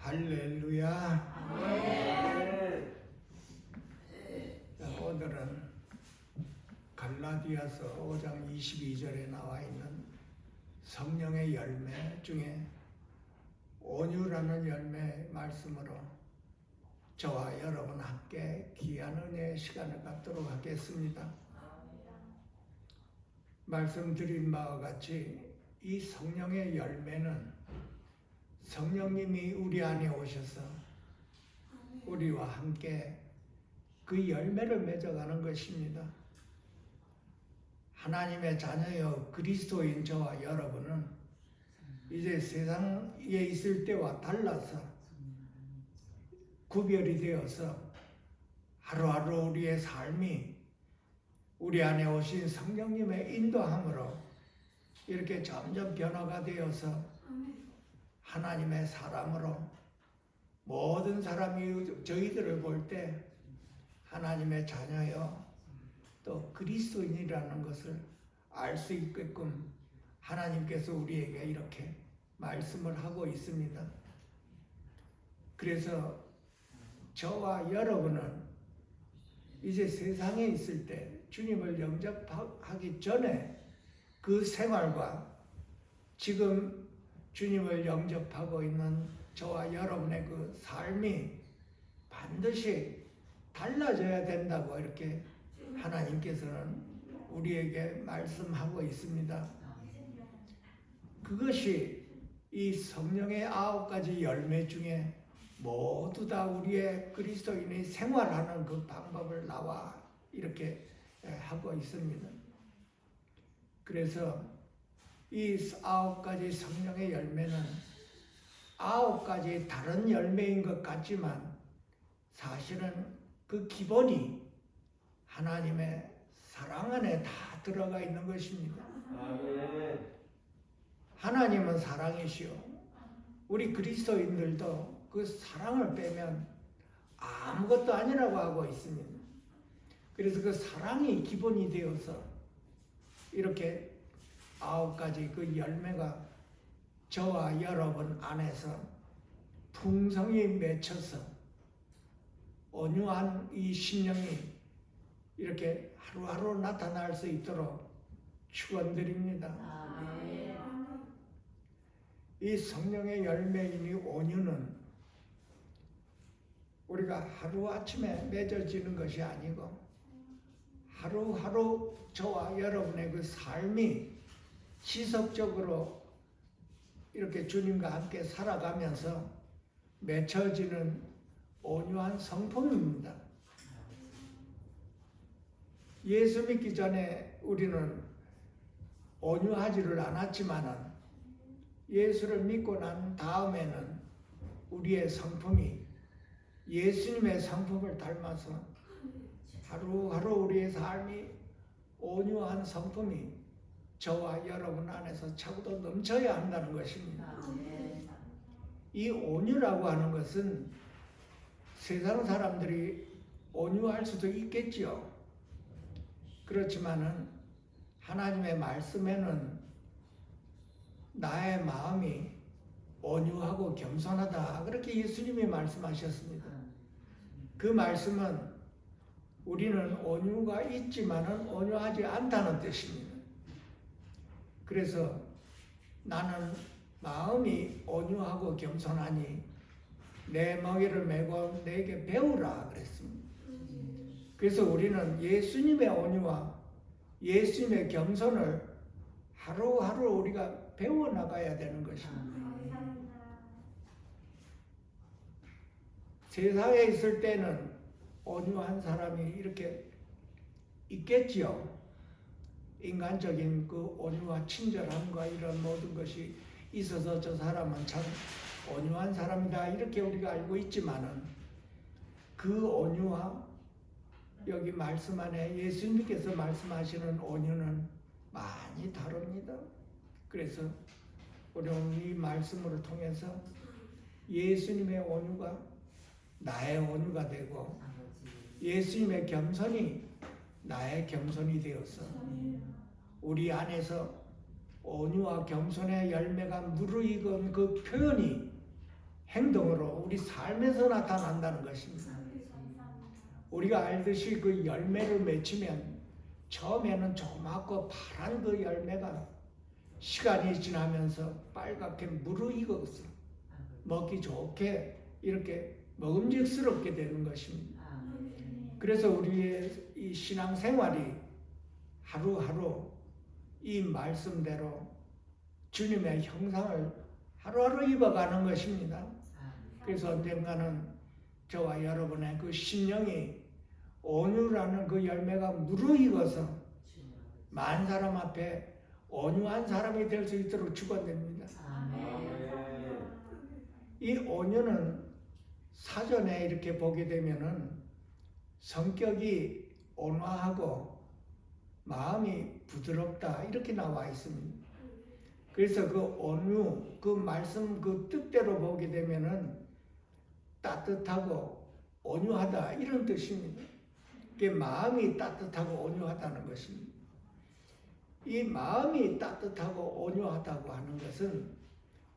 할렐루야. 네. 오늘은 갈라디아서 5장 22절에 나와 있는 성령의 열매 중에 온유라는 열매 말씀으로 저와 여러분 함께 귀한 은혜의 시간을 갖도록 하겠습니다. 말씀드린 바와 같이 이 성령의 열매는 성령님이 우리 안에 오셔서 우리와 함께 그 열매를 맺어가는 것입니다. 하나님의 자녀여 그리스도인 저와 여러분은 이제 세상에 있을 때와 달라서 구별이 되어서 하루하루 우리의 삶이 우리 안에 오신 성령님의 인도함으로 이렇게 점점 변화가 되어서 하나님의 사람으로 모든 사람이 저희들을 볼 때 하나님의 자녀여 또 그리스도인이라는 것을 알 수 있게끔 하나님께서 우리에게 이렇게 말씀을 하고 있습니다. 그래서 저와 여러분은 이제 세상에 있을 때 주님을 영접하기 전에 그 생활과 지금 주님을 영접하고 있는 저와 여러분의 그 삶이 반드시 달라져야 된다고 이렇게 하나님께서는 우리에게 말씀하고 있습니다. 그것이 이 성령의 9가지 열매 중에 모두 다 우리의 그리스도인이 생활하는 그 방법을 나와 이렇게 하고 있습니다. 그래서 이 9가지 성령의 열매는 9가지 다른 열매인 것 같지만 사실은 그 기본이 하나님의 사랑 안에 다 들어가 있는 것입니다. 하나님은 사랑이시오. 우리 그리스도인들도 그 사랑을 빼면 아무것도 아니라고 하고 있습니다. 그래서 그 사랑이 기본이 되어서 이렇게 9가지 그 열매가 저와 여러분 안에서 풍성히 맺혀서 온유한 이 심령이 이렇게 하루하루 나타날 수 있도록 축원드립니다. 이 성령의 열매인 이 온유는 우리가 하루아침에 맺어지는 것이 아니고 하루하루 저와 여러분의 그 삶이 지속적으로 이렇게 주님과 함께 살아가면서 맺혀지는 온유한 성품입니다. 예수 믿기 전에 우리는 온유하지를 않았지만은 예수를 믿고 난 다음에는 우리의 성품이 예수님의 성품을 닮아서 하루하루 우리의 삶이 온유한 성품이 저와 여러분 안에서 차고도 넘쳐야 한다는 것입니다. 이 온유라고 하는 것은 세상 사람들이 온유할 수도 있겠지요. 그렇지만은 하나님의 말씀에는 나의 마음이 온유하고 겸손하다 그렇게 예수님이 말씀하셨습니다. 그 말씀은 우리는 온유가 있지만은 온유하지 않다는 뜻입니다. 그래서 나는 마음이 온유하고 겸손하니 내 멍에를 메고 내게 배우라 그랬습니다. 그래서 우리는 예수님의 온유와 예수님의 겸손을 하루하루 우리가 배워나가야 되는 것입니다. 세상에 있을 때는 온유한 사람이 이렇게 있겠지요. 인간적인 그 온유와 친절함과 이런 모든 것이 있어서 저 사람은 참 온유한 사람이다 이렇게 우리가 알고 있지만은 그 온유와 여기 말씀 안에 예수님께서 말씀하시는 온유는 많이 다릅니다. 그래서 우리 오늘 이 말씀을 통해서 예수님의 온유가 나의 온유가 되고 예수님의 겸손이 나의 겸손이 되어서 우리 안에서 온유와 겸손의 열매가 무르익은 그 표현이 행동으로 우리 삶에서 나타난다는 것입니다. 우리가 알듯이 그 열매를 맺히면 처음에는 조그맣고 파란 그 열매가 시간이 지나면서 빨갛게 무르익어서 먹기 좋게 이렇게 먹음직스럽게 되는 것입니다. 그래서 우리의 이 신앙생활이 하루하루 이 말씀대로 주님의 형상을 하루하루 입어가는 것입니다. 그래서 언젠가는 저와 여러분의 그 심령이 온유라는 그 열매가 무르익어서 많은 사람 앞에 온유한 사람이 될 수 있도록 축원됩니다. 이 온유는 사전에 이렇게 보게 되면은 성격이 온화하고 마음이 부드럽다 이렇게 나와 있습니다. 그래서 그 온유, 그 말씀 그 뜻대로 보게 되면은 따뜻하고 온유하다 이런 뜻입니다. 그게 마음이 따뜻하고 온유하다는 것입니다. 이 마음이 따뜻하고 온유하다고 하는 것은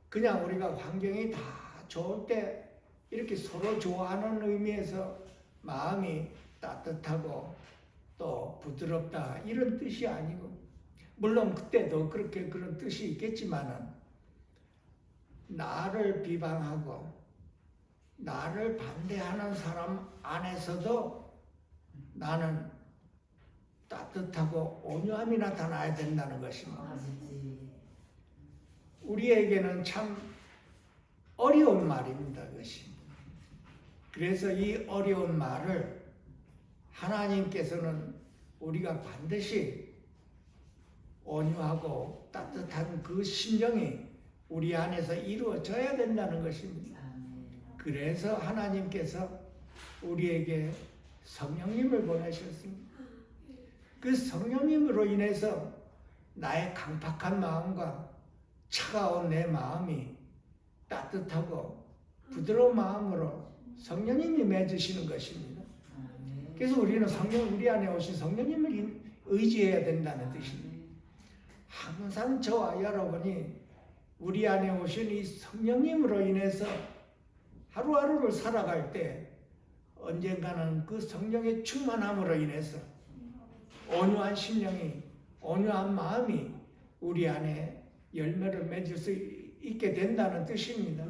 그냥 우리가 환경이 다 좋을 때 이렇게 서로 좋아하는 의미에서 마음이 따뜻하고 또 부드럽다 이런 뜻이 아니고, 물론 그때도 그렇게 그런 뜻이 있겠지만은 나를 비방하고 나를 반대하는 사람 안에서도 나는 따뜻하고 온유함이 나타나야 된다는 것입니다. 우리에게는 참 어려운 말입니다. 그것이. 그래서 이 어려운 말을 하나님께서는 우리가 반드시 온유하고 따뜻한 그 심정이 우리 안에서 이루어져야 된다는 것입니다. 그래서 하나님께서 우리에게 성령님을 보내셨습니다. 그 성령님으로 인해서 나의 강팍한 마음과 차가운 내 마음이 따뜻하고 부드러운 마음으로 성령님이 맺으시는 것입니다. 그래서 우리는 우리 안에 오신 성령님을 의지해야 된다는 뜻입니다. 항상 저와 여러분이 우리 안에 오신 이 성령님으로 인해서 하루하루를 살아갈 때 언젠가는 그 성령의 충만함으로 인해서 온유한 심령이, 온유한 마음이 우리 안에 열매를 맺을 수 있게 된다는 뜻입니다.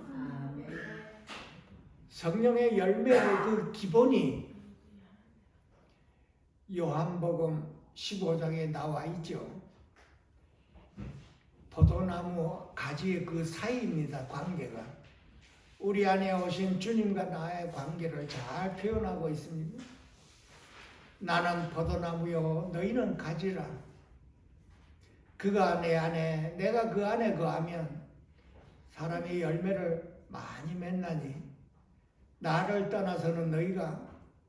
성령의 열매의 그 기본이 요한복음 15장에 나와 있죠. 포도나무 가지의 그 사이입니다. 관계가. 우리 안에 오신 주님과 나의 관계를 잘 표현하고 있습니다. 나는 포도나무요 너희는 가지라. 그가 내 안에 내가 그 안에 거하면 사람이 열매를 많이 맺나니 나를 떠나서는 너희가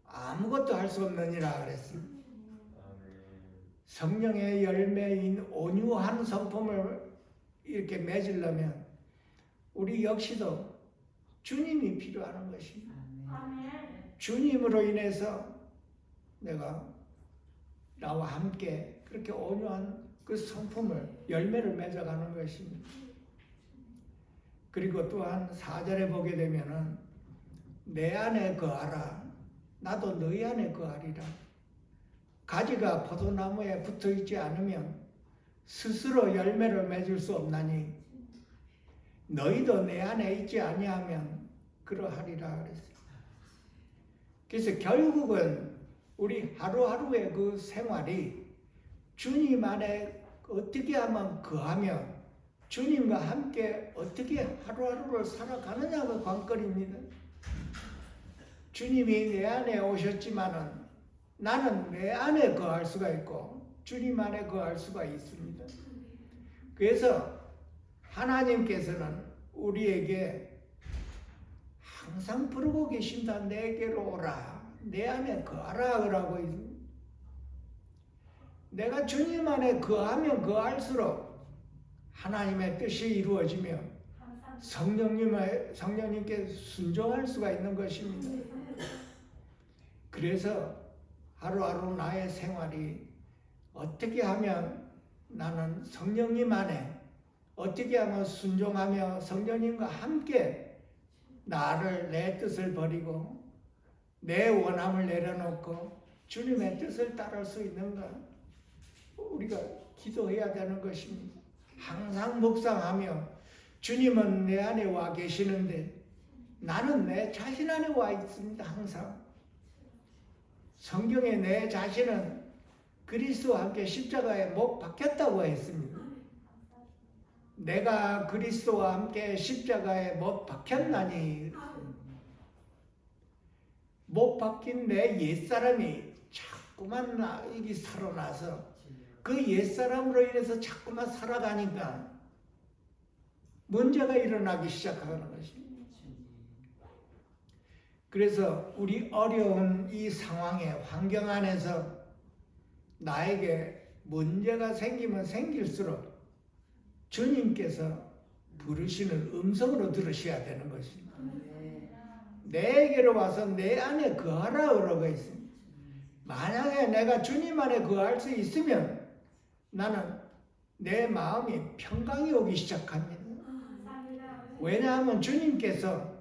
아무것도 할 수 없느니라 그랬습니다. 성령의 열매인 온유한 성품을 이렇게 맺으려면 우리 역시도 주님이 필요한 것입니다. 주님으로 인해서 내가 나와 함께 그렇게 온유한 그 성품을 열매를 맺어가는 것입니다. 그리고 또한 4절에 보게 되면은 내 안에 거하라 나도 너희 안에 거하리라. 가지가 포도나무에 붙어 있지 않으면 스스로 열매를 맺을 수 없나니 너희도 내 안에 있지 아니하면 그러하리라 그랬어요. 그래서 결국은 우리 하루하루의 그 생활이 주님 안에 어떻게 하면 거하며 주님과 함께 어떻게 하루하루를 살아가느냐가 관건입니다. 주님이 내 안에 오셨지만은 나는 내 안에 거할 수가 있고 주님 안에 거할 수가 있습니다. 그래서 하나님께서는 우리에게 항상 부르고 계신다. 내게로 오라. 내 안에 거하라 그러고 있습니다. 내가 주님 안에 거하면 거할수록 하나님의 뜻이 이루어지며 성령님께 순종할 수가 있는 것입니다. 그래서 하루하루 나의 생활이 어떻게 하면 나는 성령님 안에 어떻게 하면 순종하며 성령님과 함께 나를 내 뜻을 버리고 내 원함을 내려놓고 주님의 뜻을 따를 수 있는가? 우리가 기도해야 되는 것입니다. 항상 묵상하며 주님은 내 안에 와 계시는데 나는 내 자신 안에 와 있습니다. 항상 성경에 내 자신은 그리스도와 함께 십자가에 못 박혔다고 했습니다. 내가 그리스도와 함께 십자가에 못 박혔나니 못 박힌 내 옛사람이 자꾸만 여기 살아나서 그 옛사람으로 인해서 자꾸만 살아가니까 문제가 일어나기 시작하는 것입니다. 그래서 우리 어려운 이 상황의 환경 안에서 나에게 문제가 생기면 생길수록 주님께서 부르시는 음성으로 들으셔야 되는 것입니다. 내게로 와서 내 안에 거하라 그러고 있습니다. 만약에 내가 주님 안에 거할 수 있으면 나는 내 마음이 평강이 오기 시작합니다. 왜냐하면 주님께서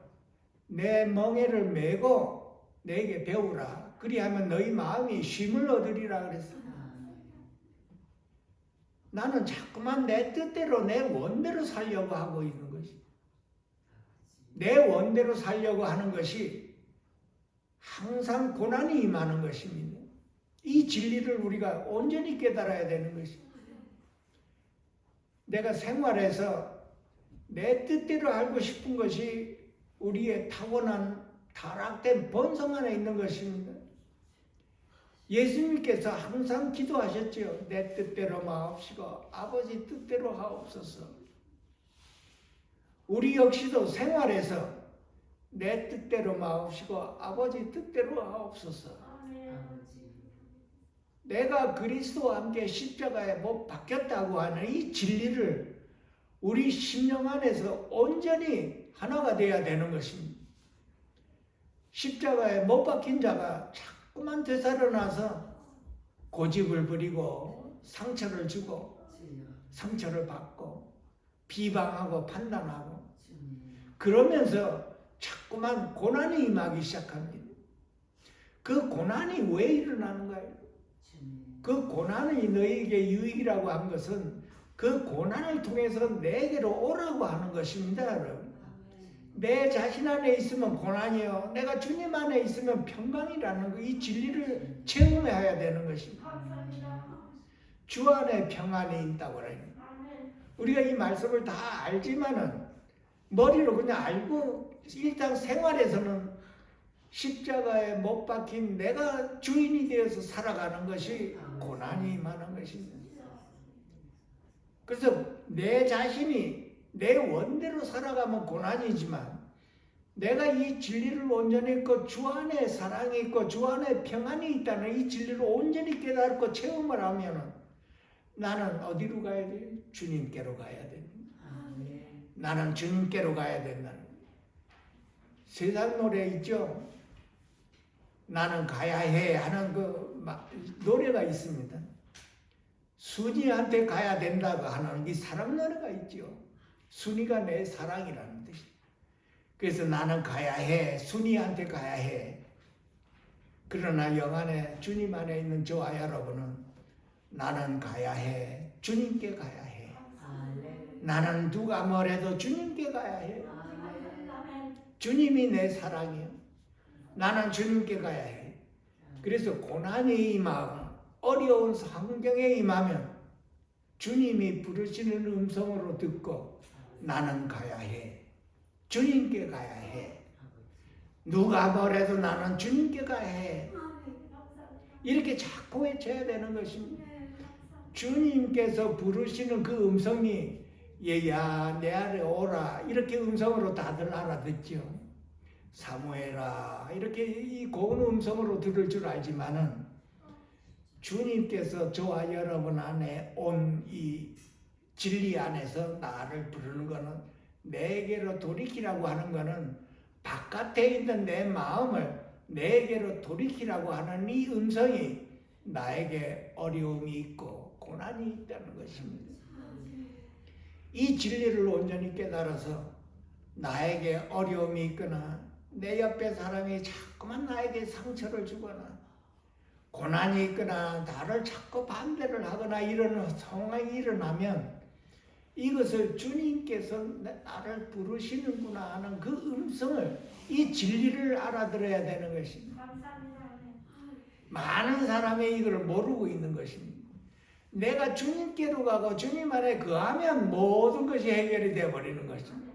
내 멍에를 메고 내게 배우라. 그리하면 너희 마음이 쉼을 얻으리라 그랬어요. 나는 자꾸만 내 뜻대로 내 원대로 살려고 하고 있는 것이. 내 원대로 살려고 하는 것이 항상 고난이 임하는 것입니다. 이 진리를 우리가 온전히 깨달아야 되는 것입니다. 내가 생활에서 내 뜻대로 알고 싶은 것이 우리의 타고난 타락된 본성 안에 있는 것입니다. 예수님께서 항상 기도하셨지요. 내 뜻대로 마옵시고 아버지 뜻대로 하옵소서. 우리 역시도 생활에서 내 뜻대로 마옵시고 아버지 뜻대로 하옵소서. 내가 그리스도와 함께 십자가에 못 박혔다고 하는 이 진리를 우리 심령 안에서 온전히 하나가 되어야 되는 것입니다. 십자가에 못 박힌 자가 자꾸만 되살아나서 고집을 부리고 상처를 주고 상처를 받고 비방하고 판단하고 그러면서 자꾸만 고난이 임하기 시작합니다. 그 고난이 왜 일어나는가요? 그 고난이 너에게 유익이라고 한 것은 그 고난을 통해서 내게로 오라고 하는 것입니다. 여러분. 내 자신 안에 있으면 고난이요. 내가 주님 안에 있으면 평강이라는 이 진리를 체험해야 되는 것입니다. 주 안에 평안이 있다고 그래요. 우리가 이 말씀을 다 알지만은 머리로 그냥 알고 일단 생활에서는 십자가에 못 박힌 내가 주인이 되어서 살아가는 것이 고난이 임하는 것입니다. 그래서 내 자신이 내 원대로 살아가면 고난이지만 내가 이 진리를 온전히 있고 주 안에 사랑이 있고 주 안에 평안이 있다는 이 진리를 온전히 깨닫고 체험을 하면 나는 어디로 가야 돼요? 주님께로 가야 됩니다. 나는 주님께로 가야 된다는 거예요. 세상 노래 있죠? 나는 가야 해 하는 그 노래가 있습니다. 순이한테 가야 된다고 하는 이 사랑 노래가 있죠. 순이가 내 사랑이라는 뜻이에요. 그래서 나는 가야 해. 순이한테 가야 해. 그러나 영안에 주님 안에 있는 저와 여러분은 나는 가야 해. 주님께 가야 해. 나는 누가 뭐래도 주님께 가야 해. 주님이 내 사랑이요. 나는 주님께 가야 해. 그래서 고난이 임하고 어려운 환경에 임하면 주님이 부르시는 음성으로 듣고 나는 가야 해. 주님께 가야 해. 누가 뭐래도 나는 주님께 가야 해. 이렇게 자꾸 외쳐야 되는 것입니다. 주님께서 부르시는 그 음성이 얘야 내 아래 오라 이렇게 음성으로 다들 알아듣죠. 사무엘아 이렇게 이 고운 음성으로 들을 줄 알지만은 주님께서 저와 여러분 안에 온 이 진리 안에서 나를 부르는 것은 내게로 돌이키라고 하는 것은 바깥에 있는 내 마음을 내게로 돌이키라고 하는 이 음성이 나에게 어려움이 있고 고난이 있다는 것입니다. 이 진리를 온전히 깨달아서 나에게 어려움이 있거나 내 옆에 사람이 자꾸만 나에게 상처를 주거나 고난이 있거나 나를 자꾸 반대를 하거나 이런 상황이 일어나면 이것을 주님께서 나를 부르시는구나 하는 그 음성을, 이 진리를 알아들어야 되는 것입니다. 많은 사람이 이걸 모르고 있는 것입니다. 내가 주님께로 가고 주님 안에 거하면 모든 것이 해결이 되어버리는 것입니다.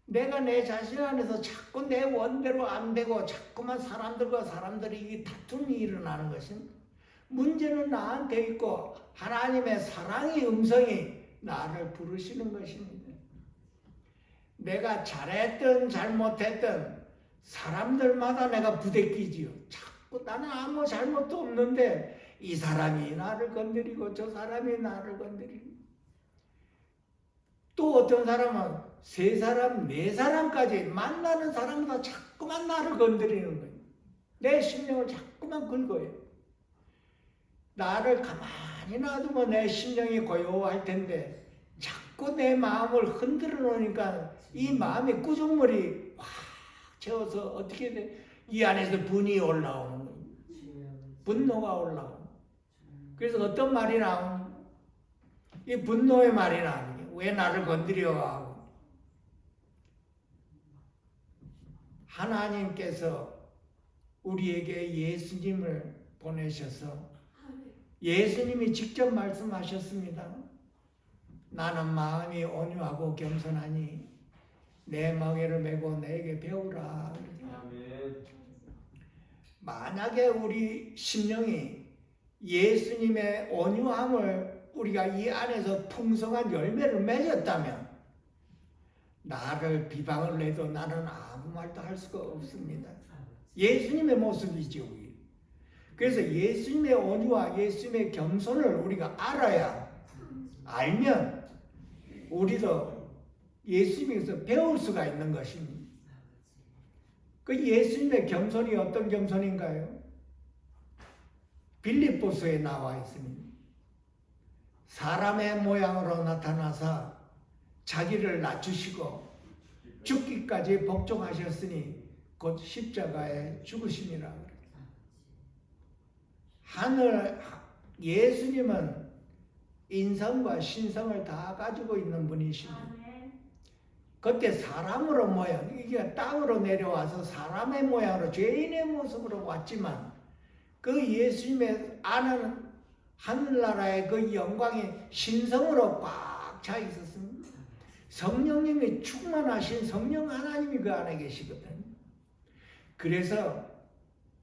내가 내 자신 안에서 자꾸 내 원대로 안 되고 자꾸만 사람들과 사람들이 다툼이 일어나는 것입니다. 문제는 나한테 있고 하나님의 사랑의 음성이 나를 부르시는 것입니다. 내가 잘했든 잘못했든 사람들마다 내가 부대끼지요. 자꾸 나는 아무 잘못도 없는데 이 사람이 나를 건드리고 저 사람이 나를 건드리고, 또 어떤 사람은 세 사람, 네 사람까지 만나는 사람마다 자꾸만 나를 건드리는 거예요. 내 심령을 자꾸만 긁어요. 나를 가만히 놔두면 내 심령이 고요할 텐데 자꾸 내 마음을 흔들어 놓으니까 이 마음의 구정물이 확 채워서 어떻게 돼? 이 안에서 분이 올라오는 거예요. 분노가 올라오는 거예요. 그래서 어떤 말이 나오는 거예요? 이 분노의 말이 나오는 거예요. 왜 나를 건드려 하고. 하나님께서 우리에게 예수님을 보내셔서 예수님이 직접 말씀하셨습니다. 나는 마음이 온유하고 겸손하니 내 멍에를 메고 내게 배우라. 만약에 우리 심령이 예수님의 온유함을 우리가 이 안에서 풍성한 열매를 맺었다면 나를 비방을 해도 나는 아무 말도 할 수가 없습니다. 예수님의 모습이죠. 그래서 예수님의 온유와 예수님의 겸손을 우리가 알아야, 알면 우리도 예수님에서 배울 수가 있는 것입니다. 그 예수님의 겸손이 어떤 겸손인가요? 빌립보서에 나와 있습니다. 사람의 모양으로 나타나사 자기를 낮추시고 죽기까지 복종하셨으니 곧 십자가에 죽으심이라. 하늘 예수님은 인성과 신성을 다 가지고 있는 분이십니다. 그때 사람으로 모양, 이게 땅으로 내려와서 사람의 모양으로 죄인의 모습으로 왔지만 그 예수님의 안은 하늘나라의 그 영광이 신성으로 꽉 차 있었습니다. 성령님이 충만하신 성령 하나님이 그 안에 계시거든요. 그래서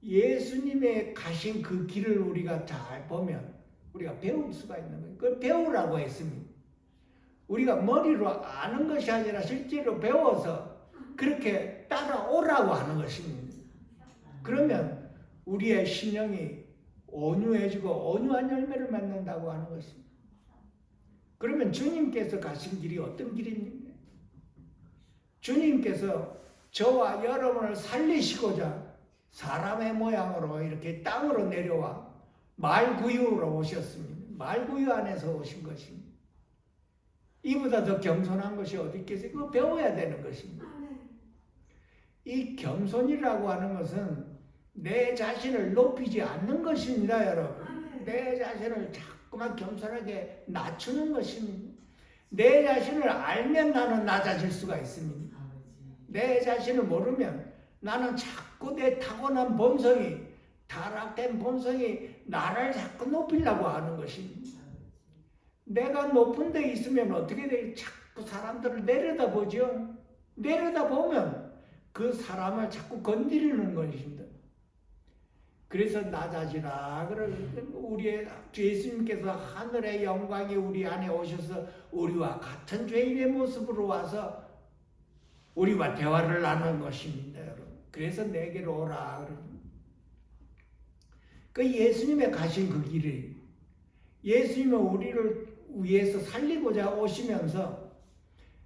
예수님의 가신 그 길을 우리가 잘 보면 우리가 배울 수가 있는 거예요. 그걸 배우라고 했습니다. 우리가 머리로 아는 것이 아니라 실제로 배워서 그렇게 따라오라고 하는 것입니다. 그러면 우리의 심령이 온유해지고 온유한 열매를 맺는다고 하는 것입니다. 그러면 주님께서 가신 길이 어떤 길입니까? 주님께서 저와 여러분을 살리시고자 사람의 모양으로 이렇게 땅으로 내려와 말구유로 오셨습니다. 말구유 안에서 오신 것입니다. 이보다 더 겸손한 것이 어디 있겠어요? 그거 배워야 되는 것입니다. 이 겸손이라고 하는 것은 내 자신을 높이지 않는 것입니다, 여러분. 내 자신을 자꾸만 겸손하게 낮추는 것입니다. 내 자신을 알면 나는 낮아질 수가 있습니다. 내 자신을 모르면 나는 자꾸 내 타고난 본성이, 타락된 본성이 나를 자꾸 높이려고 하는 것입니다. 내가 높은 데 있으면 어떻게 돼? 자꾸 사람들을 내려다보죠. 내려다보면 그 사람을 자꾸 건드리는 것입니다. 그래서 낮아지라. 우리의 예수님께서 하늘의 영광이 우리 안에 오셔서 우리와 같은 죄인의 모습으로 와서 우리와 대화를 나눈 것입니다, 여러분. 그래서 내게로 오라. 그 예수님의 가신 그 길을, 예수님은 우리를 위해서 살리고자 오시면서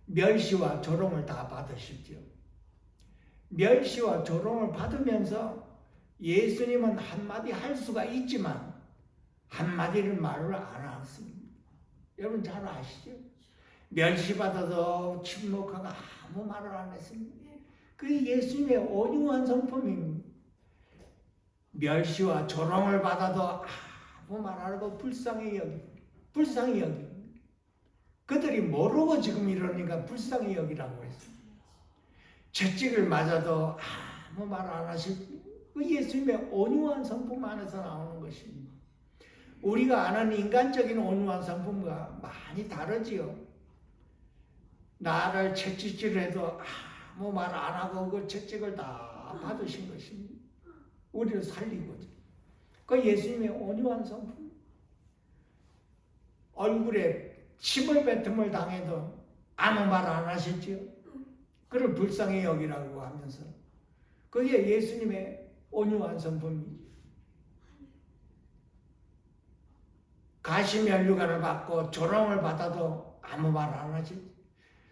멸시와 조롱을 다 받으셨죠. 멸시와 조롱을 받으면서 예수님은 한마디 할 수가 있지만 한마디를 말을 안 했습니다. 여러분 잘 아시죠? 멸시받아도 침묵하고 아무 말을 안 했습니다. 그 예수님의 온유한 성품입니다. 멸시와 조롱을 받아도 아무 말 안 하고 불쌍히 여기. 그들이 모르고 지금 이러니까 불쌍히 여기라고 했습니다. 채찍을 맞아도 아무 말 안 하실 그 예수님의 온유한 성품 안에서 나오는 것입니다. 우리가 아는 인간적인 온유한 성품과 많이 다르지요. 나를 채찍질해도 아무 말 안 하고 그 채찍을 다 받으신 것입니다. 우리를 살리고자. 그 예수님의 온유한 성품. 얼굴에 침을 뱉음을 당해도 아무 말 안 하셨지요. 그를 불쌍히 여기라고 하면서 그게 예수님의 온유한 성품입니다. 가시면류관을 받고 조롱을 받아도 아무 말 안 하지.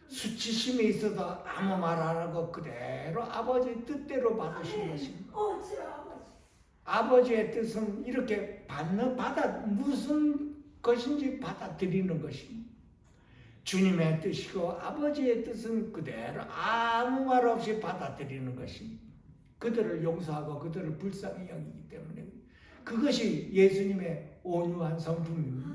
수치심이 있어도 아무 말 안 하고 그대로 아버지 뜻대로 받으신 것입니다. 아버지의 뜻은 이렇게 무슨 것인지 받아들이는 것입니다. 주님의 뜻이고 아버지의 뜻은 그대로 아무 말 없이 받아들이는 것입니다. 그들을 용서하고 그들을 불쌍히 여기기 때문에 그것이 예수님의 온유한 성품입니다.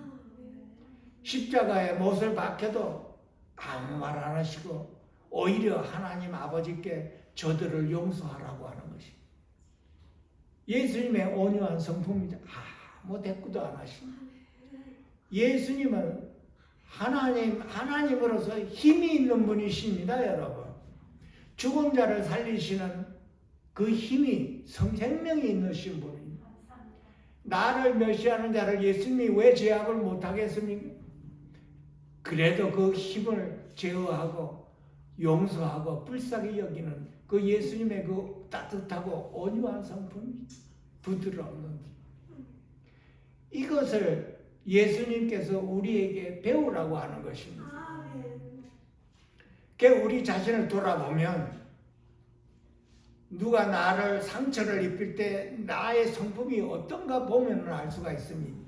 십자가에 못을 박혀도 아무 말 안 하시고 오히려 하나님 아버지께 저들을 용서하라고 하는 것입니다. 예수님의 온유한 성품이죠. 아무 대꾸도 안 하십니다. 예수님은 하나님으로서 힘이 있는 분이십니다, 여러분. 죽은 자를 살리시는 그 힘이 생명이 있으신 분입니다. 나를 멸시하는 자를 예수님이 왜 제압을 못하겠습니까? 그래도 그 힘을 제어하고 용서하고 불쌍히 여기는 그 예수님의 그 따뜻하고 온유한 성품, 부드러운 이것을 예수님께서 우리에게 배우라고 하는 것입니다. 우리 자신을 돌아보면 누가 나를 상처를 입힐 때 나의 성품이 어떤가 보면 알 수가 있습니다.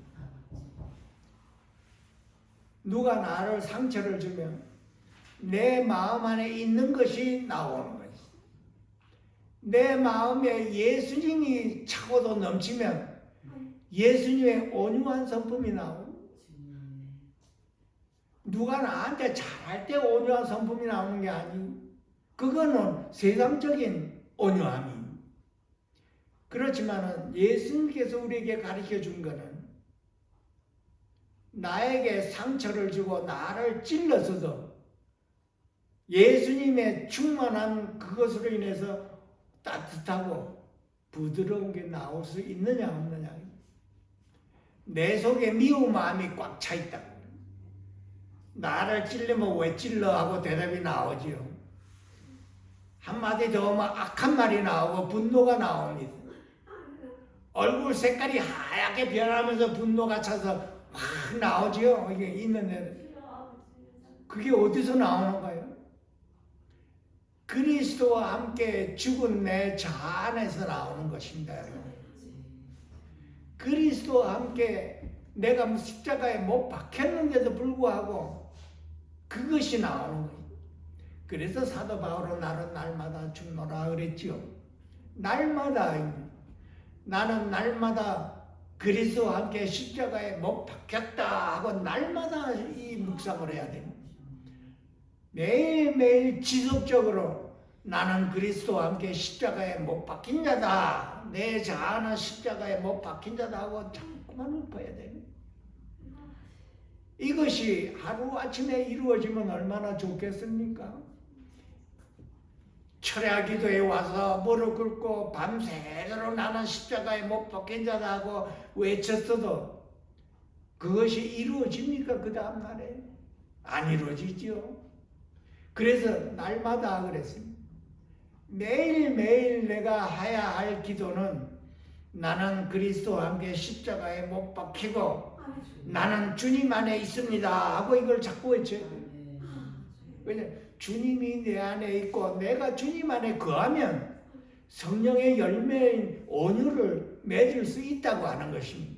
누가 나를 상처를 주면 내 마음 안에 있는 것이 나오는 것이. 내 마음에 예수님이 차고도 넘치면 예수님의 온유한 성품이 나오고 누가 나한테 잘할 때 온유한 성품이 나오는 게 아니고 그거는 세상적인 온유함이. 그렇지만은 예수님께서 우리에게 가르쳐 준 거는 나에게 상처를 주고 나를 찔러서도 예수님의 충만한 그것으로 인해서 따뜻하고 부드러운 게 나올 수 있느냐 없느냐. 내 속에 미운 마음이 꽉 차 있다. 나를 찔르면 왜 찔러 하고 대답이 나오지요. 한마디 더 하면 악한 말이 나오고 분노가 나옵니다. 얼굴 색깔이 하얗게 변하면서 분노가 차서 확 나오지요. 이게 있는데 그게 어디서 나오는가요? 그리스도와 함께 죽은 내 자아 안에서 나오는 것입니다. 그리스도와 함께 내가 십자가에 못 박혔는데도 불구하고 그것이 나오는 거예요. 그래서 사도 바울은 나는 날마다 죽노라 그랬지요. 날마다 나는 날마다 그리스도와 함께 십자가에 못 박혔다 하고 날마다 이 묵상을 해야 됩니다. 매일매일 지속적으로 나는 그리스도와 함께 십자가에 못 박힌 자다. 내 자아는 십자가에 못 박힌 자다 하고 자꾸만 읊어야 됩니다. 이것이 하루아침에 이루어지면 얼마나 좋겠습니까? 철야 기도에 와서 무릎 꿇고 밤새도록 나는 십자가에 못 박힌 자다 하고 외쳤어도 그것이 이루어집니까? 그 다음날에? 안 이루어지죠. 그래서 날마다 그랬습니다. 매일매일 내가 해야 할 기도는 나는 그리스도와 함께 십자가에 못 박히고 나는 주님 안에 있습니다 하고 이걸 자꾸 외쳐야 돼요. 왜냐하면 주님이 내 안에 있고 내가 주님 안에 거하면 성령의 열매인 온유를 맺을 수 있다고 하는 것입니다.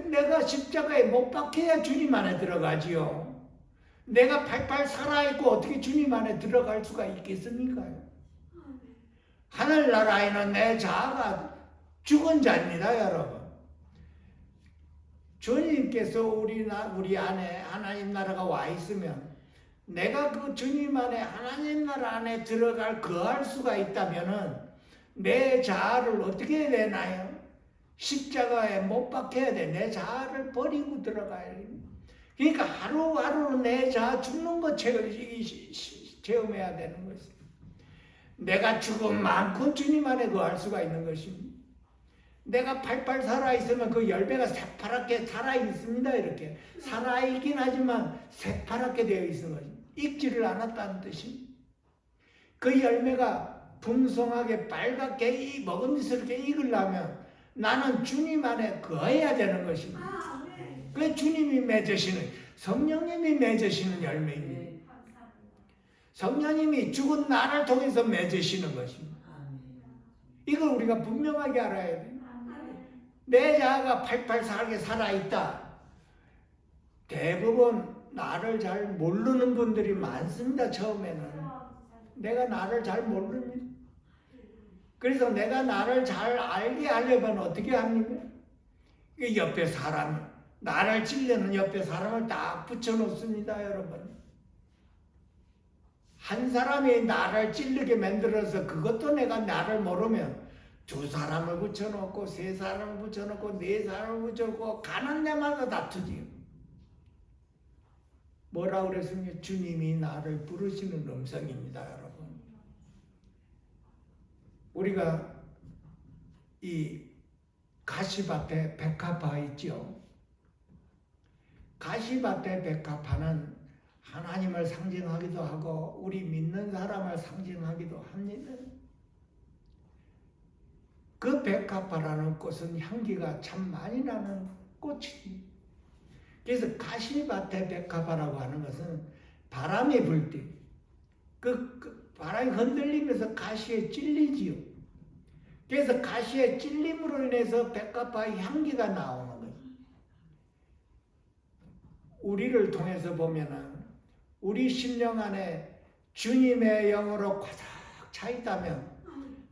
내가 십자가에 못 박혀야 주님 안에 들어가지요. 내가 팔팔 살아있고 어떻게 주님 안에 들어갈 수가 있겠습니까? 하늘나라에는 내 자아가 죽은 자입니다, 여러분. 주님께서 우리 안에 하나님 나라가 와 있으면 내가 그 주님 안에 하나님 나라 안에 거할 수가 있다면은 내 자아를 어떻게 해야 되나요? 십자가에 못 박혀야 돼. 내 자아를 버리고 들어가야 돼. 그러니까 하루하루 내 자아 죽는 거 체험해야 되는 것이. 내가 죽은 만큼 주님 안에 거할 수가 있는 것입니다. 내가 팔팔 살아있으면 그 열매가 새파랗게 살아있습니다. 이렇게 살아있긴 하지만 새파랗게 되어 있는 거죠. 익지를 않았다는 뜻입니다. 그 열매가 풍성하게 빨갛게 먹음직스럽게 익으려면 나는 주님 안에 거해야 되는 것입니다. 그 주님이 맺으시는, 성령님이 맺으시는 열매입니다. 성령님이 죽은 나를 통해서 맺으시는 것입니다. 이걸 우리가 분명하게 알아야 돼요. 내 자아가 팔팔 살게 살아있다. 대부분 나를 잘 모르는 분들이 많습니다. 처음에는 내가 나를 잘 모릅니다. 그래서 내가 나를 잘 알게 하려면 어떻게 합니까? 옆에 사람, 나를 찔려는 옆에 사람을 딱 붙여놓습니다. 여러분, 한 사람이 나를 찔르게 만들어서 그것도 내가 나를 모르면 두 사람을 붙여놓고 세 사람을 붙여놓고 네 사람을 붙여놓고 가는 데마다 다투지요. 뭐라고 그랬습니까? 주님이 나를 부르시는 음성입니다. 여러분, 우리가 이 가시밭에 백합화 있죠. 가시밭의 백합화는 하나님을 상징하기도 하고 우리 믿는 사람을 상징하기도 합니다. 그 백합화라는 꽃은 향기가 참 많이 나는 꽃이지. 그래서 가시밭의 백합화라고 하는 것은 바람이 불 때 그 바람이 흔들리면서 가시에 찔리지요. 그래서 가시에 찔림으로 인해서 백합화의 향기가 나오는 거예요. 우리를 통해서 보면은 우리 심령 안에 주님의 영으로 가득 차 있다면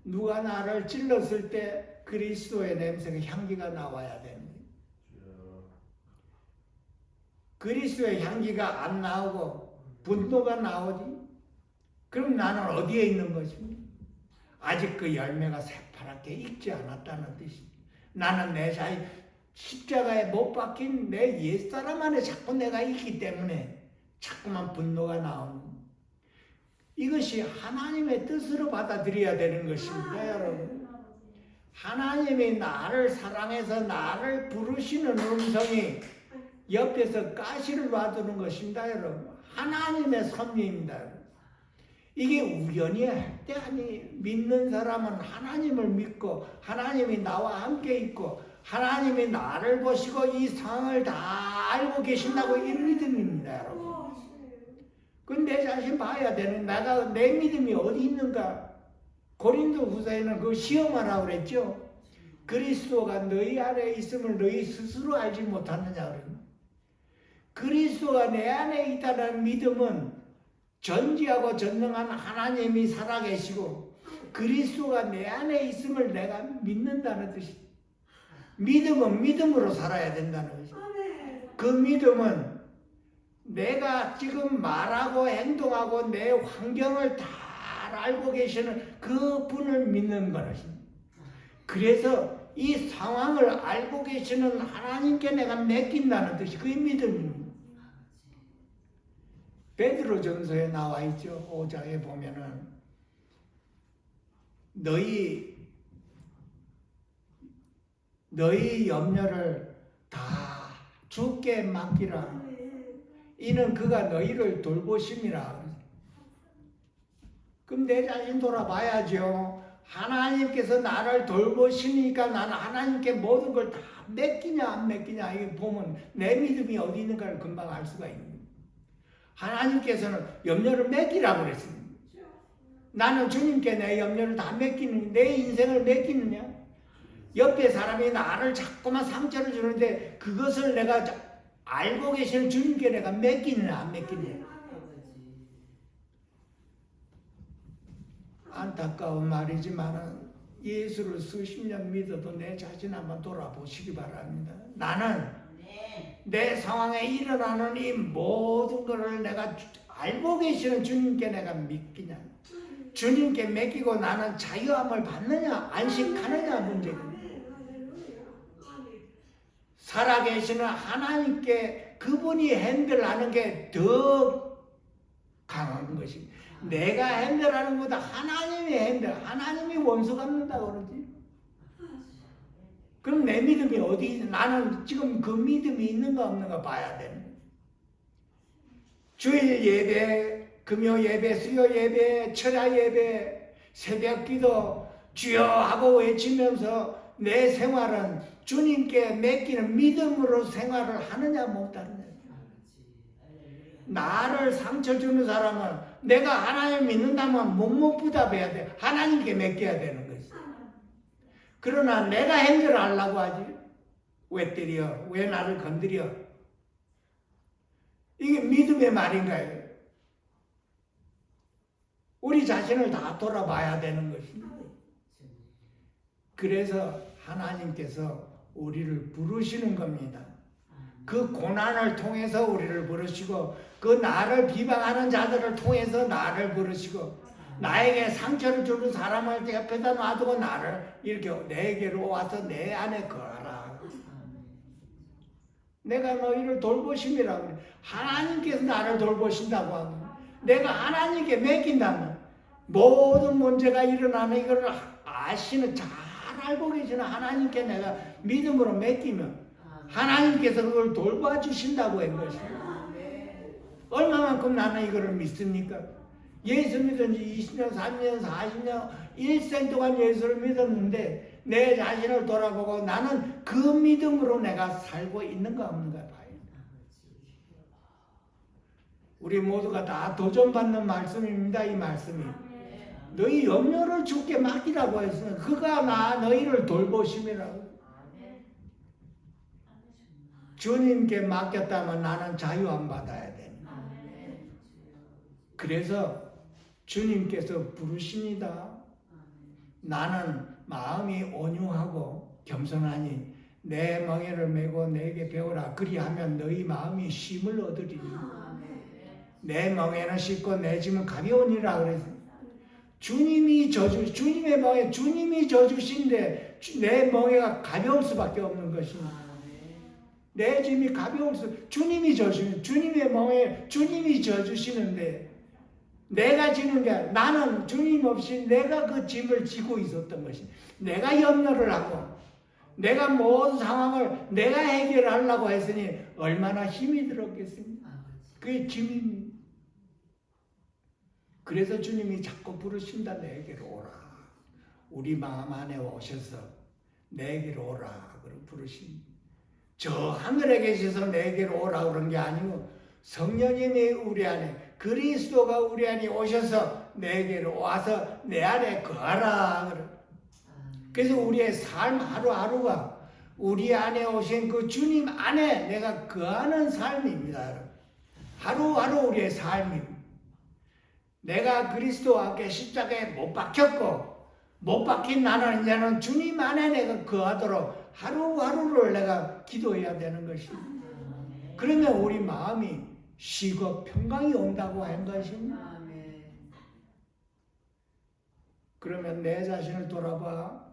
누가 나를 찔렀을 때 그리스도의 냄새가 향기가 나와야 됩니다. 그리스도의 향기가 안 나오고 분노가 나오지? 그럼 나는 어디에 있는 것입니까? 아직 그 열매가 새파랗게 익지 않았다는 뜻입니다. 나는 내 자신 십자가에 못 박힌 내 옛사람 안에 자꾸 내가 있기 때문에 자꾸만 분노가 나오는, 이것이 하나님의 뜻으로 받아들여야 되는 것입니다. 여러분, 하나님이 나를 사랑해서 나를 부르시는 음성이 옆에서 가시를 놔두는 것입니다. 여러분, 하나님의 섭리입니다. 이게 우연히 할 때 아니, 믿는 사람은 하나님을 믿고 하나님이 나와 함께 있고 하나님이 나를 보시고 이 상황을 다 알고 계신다고 이런 믿음입니다. 여러분, 그건 내 자신 봐야 되는, 내 믿음이 어디 있는가. 고린도 후서에는 그 시험하라고 그랬죠. 그리스도가 너희 안에 있음을 너희 스스로 알지 못하느냐 그래요. 그리스도가 내 안에 있다는 믿음은 전지하고 전능한 하나님이 살아계시고 그리스도가 내 안에 있음을 내가 믿는다는 뜻이. 믿음은 믿음으로 살아야 된다는 것이죠. 그 믿음은 내가 지금 말하고 행동하고 내 환경을 다 알고 계시는 그 분을 믿는 것입니다. 그래서 이 상황을 알고 계시는 하나님께 내가 맡긴다는 뜻이 그 믿음입니다. 베드로전서에 나와 있죠. 5장에 보면은 너희 염려를 다 주께 맡기라. 이는 그가 너희를 돌보심이라. 그럼 내 자신 돌아봐야죠. 하나님께서 나를 돌보시니까 나는 하나님께 모든 걸 다 맡기냐 안 맡기냐 이게 보면 내 믿음이 어디 있는가를 금방 알 수가 있는 거예요. 하나님께서는 염려를 맡기라고 그랬습니다. 나는 주님께 내 염려를 다 맡기는, 내 인생을 맡기느냐? 옆에 사람이 나를 자꾸만 상처를 주는데 그것을 내가 알고 계시는 주님께 내가 맡기느냐 안 맡기느냐. 안타까운 말이지만 예수를 수십 년 믿어도 내 자신 한번 돌아보시기 바랍니다. 나는 내 상황에 일어나는 이 모든 것을 내가 알고 계시는 주님께 내가 믿기냐, 주님께 맡기고 나는 자유함을 받느냐 안식하느냐 문제입니다. 살아계시는 하나님께 그분이 핸들하는 게 더 강한 것입니다. 내가 핸들하는 것보다 하나님이 하나님이 원수 갚는다고 그러지. 그럼 내 믿음이 어디, 나는 지금 그 믿음이 있는가 없는가 봐야 되는 거야. 주일 예배, 금요 예배, 수요 예배, 철야 예배, 새벽 기도 주여 하고 외치면서 내 생활은 주님께 맡기는 믿음으로 생활을 하느냐 못하느냐. 나를 상처 주는 사람은 내가 하나님 믿는다면 묵묵부답해야 돼. 하나님께 맡겨야 되는 거지. 그러나 내가 행동하려고 하지. 왜 때려? 왜 나를 건드려? 이게 믿음의 말인가요? 우리 자신을 다 돌아봐야 되는 것입니다. 그래서 하나님께서 우리를 부르시는 겁니다. 그 고난을 통해서 우리를 부르시고 그 나를 비방하는 자들을 통해서 나를 부르시고 나에게 상처를 주는 사람을 옆에다 놔두고 나를 이렇게 내게로 와서 내 안에 거하라. 내가 너희를 돌보심이라고 그래. 하나님께서 나를 돌보신다고 하면 내가 하나님께 맡긴다면 모든 문제가 일어나는 이걸 아시는 잘 알고 계시는 하나님께 내가 믿음으로 맡기면 하나님께서 그걸 돌봐주신다고 한 것입니다. 얼마만큼 나는 이거를 믿습니까? 예수 믿은 지 20년, 30년, 40년, 일생 동안 예수를 믿었는데 내 자신을 돌아보고 나는 그 믿음으로 내가 살고 있는가 없는가 봐요. 우리 모두가 다 도전받는 말씀입니다. 이 말씀이. 너희 염려를 주께 맡기라고 했으면 그가 너희를 돌보심이라고. 주님께 맡겼다면 나는 자유함 받아야 돼. 그래서 주님께서 부르십니다. 나는 마음이 온유하고 겸손하니 내 멍에를 메고 내게 배우라. 그리하면 너희 마음이 쉼을 얻으리니. 내 멍에는 쉽고 내 짐은 가벼우니라 그랬어요. 주님의 멍에 주님이 져주신데 내 멍에가 가벼울 수밖에 없는 것입니다. 내 짐이 가벼울 주님이 져주시는 주님의 멍에 주님이 져주시는데 내가 지는 게 나는 주님 없이 내가 그 짐을 지고 있었던 것이 내가 염려를 하고 내가 모든 상황을 내가 해결하려고 했으니 얼마나 힘이 들었겠습니까? 그게 짐입니다. 그래서 주님이 자꾸 부르신다. 내게로 오라. 우리 마음 안에 오셔서 내게로 오라. 그러고 부르십니다. 저 하늘에 계셔서 내게로 오라 그런 게 아니고 성령님이 우리 안에 그리스도가 우리 안에 오셔서 내게로 와서 내 안에 거하라. 그래서 우리의 삶 하루하루가 우리 안에 오신 그 주님 안에 내가 거하는 삶입니다. 하루하루 우리의 삶입니다. 내가 그리스도와 함께 십자가에 못 박혔고 못 박힌 나는 이제는 주님 안에 내가 거하도록 하루하루를 내가 기도해야 되는 것입니다. 그러면 우리 마음이 쉬고 평강이 온다고 한 것입니다. 그러면 내 자신을 돌아봐.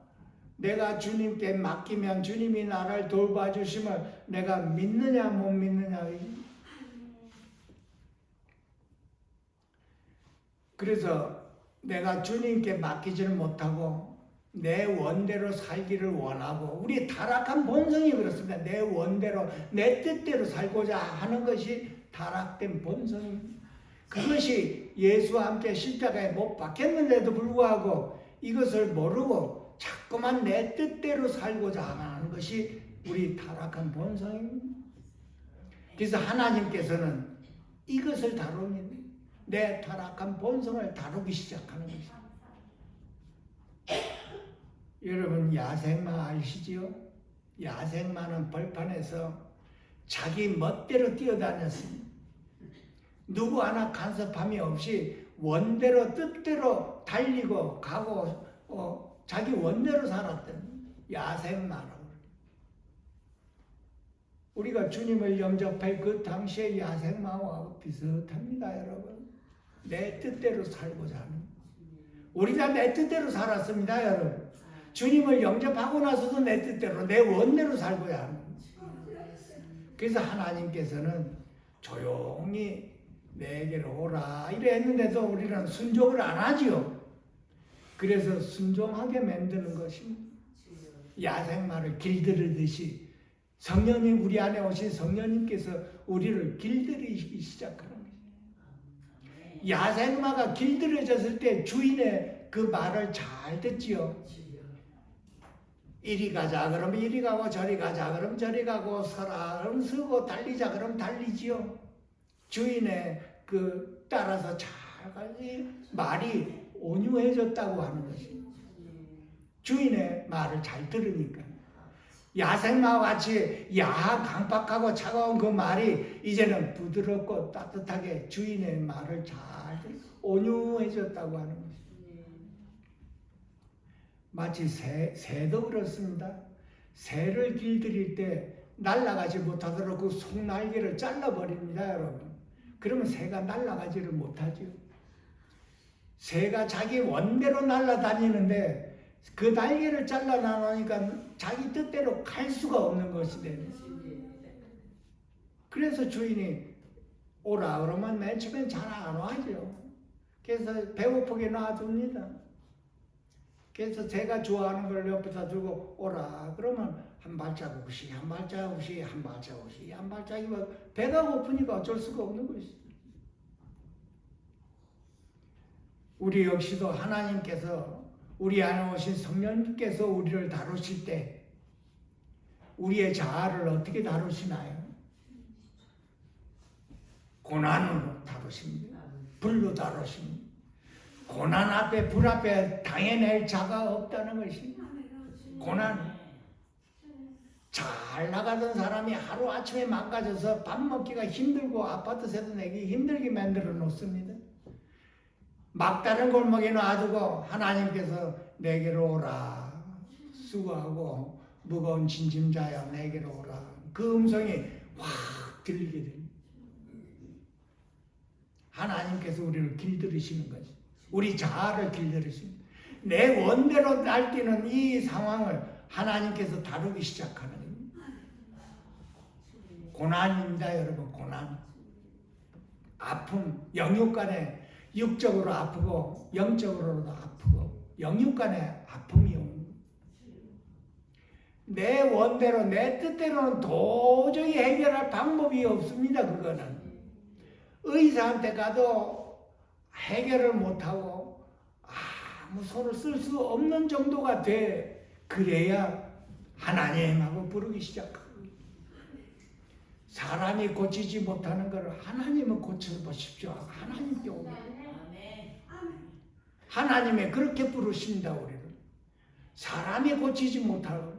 내가 주님께 맡기면 주님이 나를 돌봐주심을 내가 믿느냐 못 믿느냐. 그래서 내가 주님께 맡기지를 못하고 내 원대로 살기를 원하고 우리 타락한 본성이 그렇습니다. 내 원대로 내 뜻대로 살고자 하는 것이 타락된 본성입니다. 그것이 예수와 함께 십자가에 못 박혔는데도 불구하고 이것을 모르고 자꾸만 내 뜻대로 살고자 하는 것이 우리 타락한 본성입니다. 그래서 하나님께서는 이것을 다룹니다. 내 타락한 본성을 다루기 시작하는 것입니다. 여러분 야생마 아시지요? 야생마는 벌판에서 자기 멋대로 뛰어다녔습니다. 누구 하나 간섭함이 없이 원대로 뜻대로 달리고 가고 자기 원대로 살았던 야생마라고. 우리가 주님을 영접할 그 당시의 야생마와 비슷합니다, 여러분. 내 뜻대로 살고자 하는. 우리 다 내 뜻대로 살았습니다, 여러분. 주님을 영접하고 나서도 내 뜻대로, 내 원대로 살고자 하는. 그래서 하나님께서는 조용히 내게로 오라 이래 했는데도 우리는 순종을 안 하지요. 그래서 순종하게 만드는 것입니다. 야생마를 길들이듯이 성령님, 우리 안에 오신 성령님께서 우리를 길들이기 시작하는 거예요. 야생마가 길들여졌을 때 주인의 그 말을 잘 듣지요. 이리 가자 그러면 이리 가고, 저리 가자 그러면 저리 가고, 서라 그러면 서고, 달리자 그러면 달리지요. 주인의 그 따라서 잘 가지. 말이 온유해졌다고 하는 것입니다. 주인의 말을 잘 들으니까. 야생마와 같이 야한 강박하고 차가운 그 말이 이제는 부드럽고 따뜻하게 주인의 말을 잘 온유해졌다고 하는 것입니다. 마치 새도 그렇습니다. 새를 길들일 때 날아가지 못하도록 그 속날개를 잘라버립니다, 여러분. 그러면 새가 날아가지를 못하죠. 새가 자기 원대로 날아다니는데 그 날개를 잘라놔놓으니까 자기 뜻대로 갈 수가 없는 것이 되는. 그래서 주인이 오라 그러면 맨 처음엔 잘 안 와죠. 그래서 배고프게 놔둡니다. 그래서 제가 좋아하는 걸 옆에다 두고 오라 그러면 한 발자국씩 한 발자국씩 한 발자국씩 한 발자국이 배가 고프니까 어쩔 수가 없는 것이죠. 우리 역시도 하나님께서 우리 안에 오신 성령님께서 우리를 다루실 때 우리의 자아를 어떻게 다루시나요? 고난으로 다루십니다. 불로 다루십니다. 고난 앞에, 불 앞에 당해낼 자가 없다는 것입니다. 고난. 잘 나가던 사람이 하루아침에 망가져서 밥 먹기가 힘들고 아파트 세도 내기 힘들게 만들어 놓습니다. 막다른 골목에 놔두고 하나님께서 내게로 오라. 수고하고 무거운 짐자여 내게로 오라. 그 음성이 확 들리게 됩니다. 하나님께서 우리를 길들이시는 거죠. 우리 자아를 길들이십니다. 내 원대로 날뛰는 이 상황을 하나님께서 다루기 시작하는 겁니다. 고난입니다, 여러분. 고난. 아픔, 영육간에 육적으로 아프고 영적으로도 아프고 영육간에 아픔이 옵니다. 내 원대로, 내 뜻대로는 도저히 해결할 방법이 없습니다. 그거는. 의사한테 가도 해결을 못하고 아무 손을 쓸 수 없는 정도가 돼. 그래야 하나님하고 부르기 시작하고. 사람이 고치지 못하는 것을 하나님은 고쳐보십시오. 하나님께 오게. 하나님이 그렇게 부르십니다. 우리를. 사람이 고치지 못하고.